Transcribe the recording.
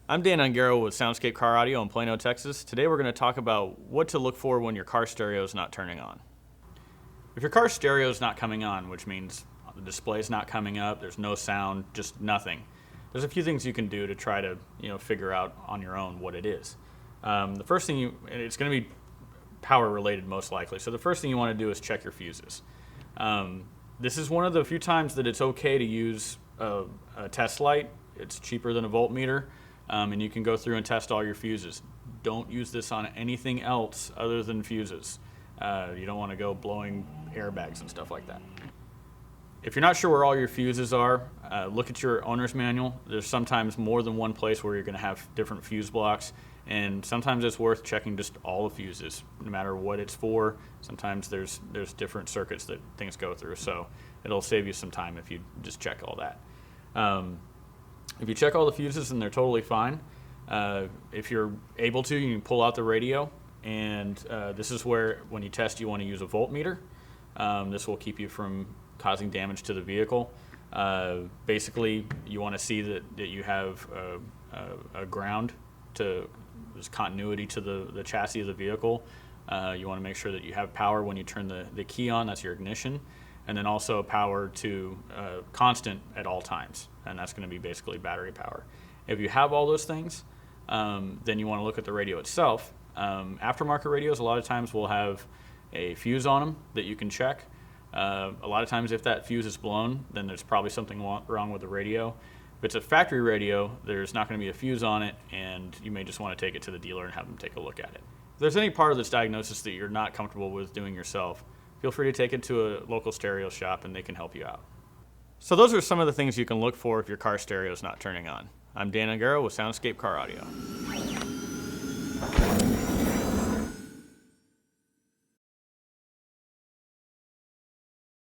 I'm Dan Ungaro with Soundscape Car Audio in Plano, Texas. Today we're going to talk about what to look for when your car stereo is not turning on. If your car stereo is not coming on, which means the display is not coming up, there's no sound, just nothing, there's a few things you can do to try to figure out on your own what it is. The first thing it's going to be power related most likely. So the first thing you want to do is check your fuses. This is one of the few times that it's okay to use a test light. It's cheaper than a voltmeter, and you can go through and test all your fuses. Don't use this on anything else other than fuses. You don't want to go blowing airbags and stuff like that. If you're not sure where all your fuses are, look at your owner's manual. There's sometimes more than one place where you're going to have different fuse blocks, and sometimes it's worth checking just all the fuses, no matter what it's for. Sometimes there's different circuits that things go through, so it'll save you some time if you just check all that. If you check all the fuses and they're totally fine, if you're able to, you can pull out the radio, and this is where, when you test, you want to use a voltmeter. This will keep you from causing damage to the vehicle. Basically, you want to see that you have a ground there's continuity to the chassis of the vehicle. You want to make sure that you have power when you turn the key on, that's your ignition, and then also power to constant at all times, and that's going to be basically battery power. If you have all those things, then you want to look at the radio itself. Aftermarket radios a lot of times will have a fuse on them that you can check. A lot of times if that fuse is blown, then there's probably something wrong with the radio. If it's a factory radio, there's not going to be a fuse on it, and you may just want to take it to the dealer and have them take a look at it. If there's any part of this diagnosis that you're not comfortable with doing yourself, feel free to take it to a local stereo shop and they can help you out. So those are some of the things you can look for if your car stereo is not turning on. I'm Dan Ungaro with Soundscape Car Audio.